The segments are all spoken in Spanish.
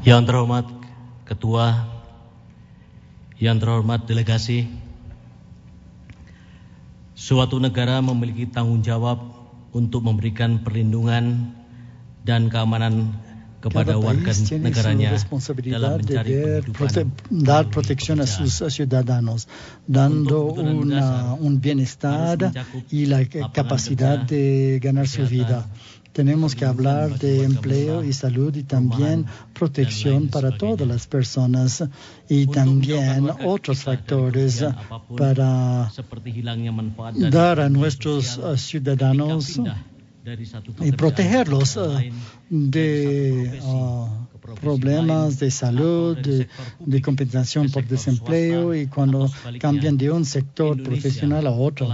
Yang terhormat Ketua, yang terhormat delegasi, suatu negara memiliki tanggung jawab untuk memberikan perlindungan dan keamanan kepada warga negaranya dalam mencari dar protección a sus ciudadanos, dando un bienestar y la capacidad de ganar su vida. Tenemos que hablar de empleo y salud y también protección para todas las personas y también otros factores para dar a nuestros ciudadanos y protegerlos de problemas de salud, de compensación por desempleo y cuando cambian de un sector profesional a otro.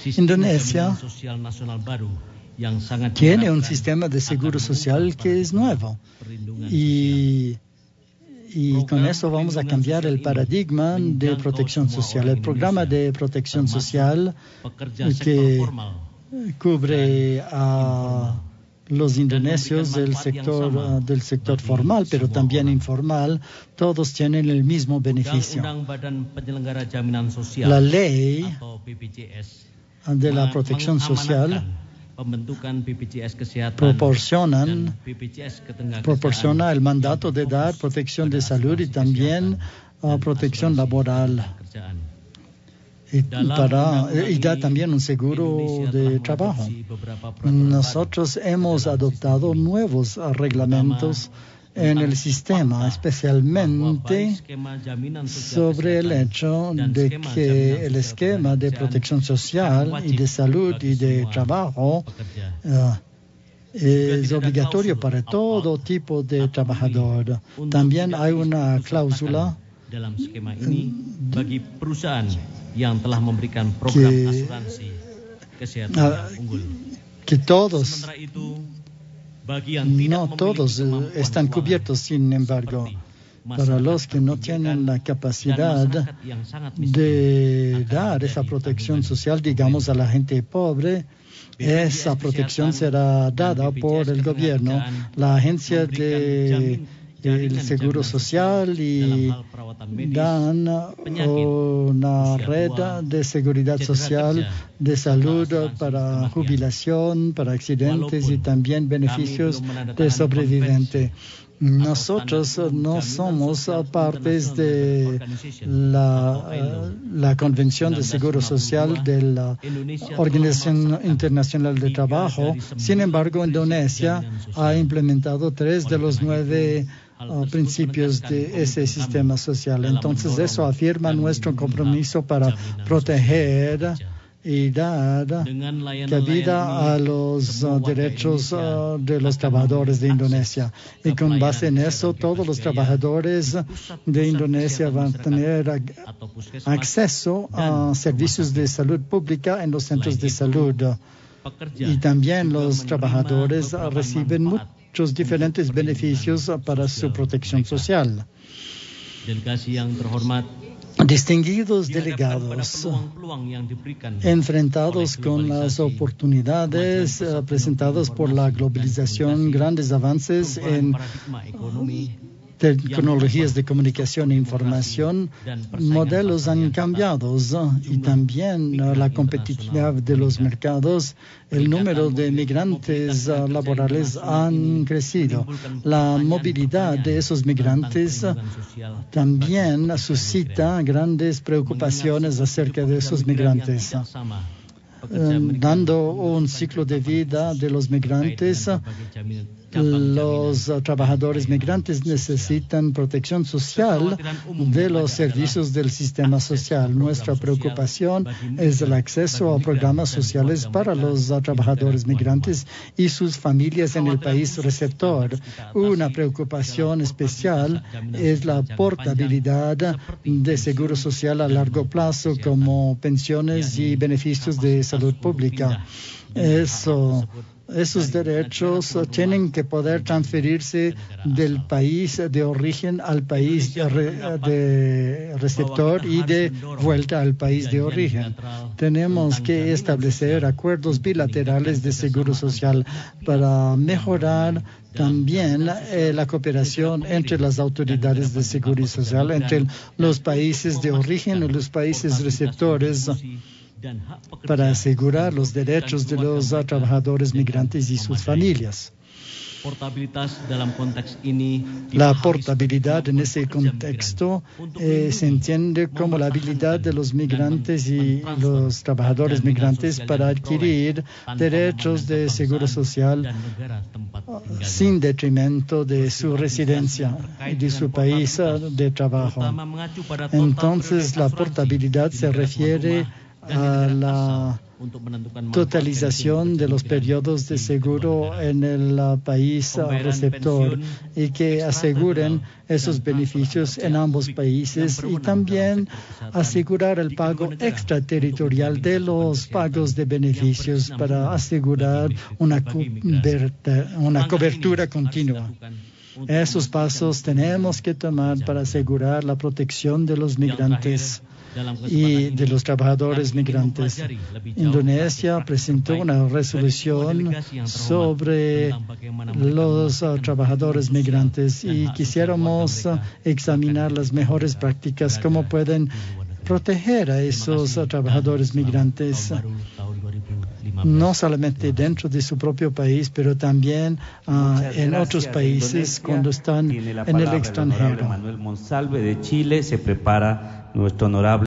Indonesia tiene un sistema de seguro social que es nuevo y con eso vamos a cambiar el paradigma de protección social. El programa de protección social que cubre a los indonesios del sector formal, pero también informal, todos tienen el mismo beneficio. La ley de la protección social proporciona el mandato de dar protección de salud y también protección laboral. Y da también un seguro de trabajo. Nosotros hemos adoptado nuevos reglamentos en el sistema, especialmente sobre el hecho de que el esquema de protección social y de salud y de trabajo es obligatorio para todo tipo de trabajador. También hay una cláusula dalam skema ini bagi perusahaan yang telah memberikan program asuransi kesehatan unggul. Que todos, no todos están cubiertos, sin embargo, para los que no tienen la capacidad de dar esa protección social, digamos, a la gente pobre, esa protección será dada por el gobierno, la agencia del Seguro Social y dan una red de seguridad social, de salud para jubilación, para accidentes y también beneficios de sobreviviente. Nosotros no somos partes de la Convención de Seguro Social de la Organización Internacional de Trabajo. Sin embargo, Indonesia ha implementado 3 de los 9 principios de ese sistema social. Entonces, eso afirma nuestro compromiso para proteger y dar cabida a los derechos de los trabajadores de Indonesia. Y con base en eso, todos los trabajadores de Indonesia van a tener acceso a servicios de salud pública en los centros de salud. Y también los trabajadores reciben muchos diferentes beneficios para su protección social. Distinguidos delegados, enfrentados con las oportunidades presentadas por la globalización, grandes avances en tecnologías de comunicación e información, modelos han cambiado y también la competitividad de los mercados, el número de migrantes laborales han crecido. La movilidad de esos migrantes también suscita grandes preocupaciones acerca de esos migrantes. Dando un ciclo de vida de los migrantes, los trabajadores migrantes necesitan protección social de los servicios del sistema social. Nuestra preocupación es el acceso a programas sociales para los trabajadores migrantes y sus familias en el país receptor. Una preocupación especial es la portabilidad de seguro social a largo plazo, como pensiones y beneficios de salud pública. Eso esos derechos tienen que poder transferirse del país de origen al país de receptor y de vuelta al país de origen. Tenemos que establecer acuerdos bilaterales de seguro social para mejorar también la cooperación entre las autoridades de seguridad social, entre los países de origen y los países receptores, para asegurar los derechos de los trabajadores migrantes y sus familias. La portabilidad en ese contexto se entiende como la habilidad de los migrantes y los trabajadores migrantes para adquirir derechos de seguro social sin detrimento de su residencia y de su país de trabajo. Entonces, la portabilidad se refiere a la totalización de los periodos de seguro en el país receptor y que aseguren esos beneficios en ambos países, y también asegurar el pago extraterritorial de los pagos de beneficios para asegurar una cobertura continua. Esos pasos tenemos que tomar para asegurar la protección de los migrantes y de los trabajadores migrantes. Indonesia presentó una resolución sobre los trabajadores migrantes y quisiéramos examinar las mejores prácticas, cómo pueden proteger a esos trabajadores migrantes, no solamente dentro de su propio país, pero también en otros países cuando están en el extranjero. Manuel Monsalve de Chile, se prepara nuestro honorable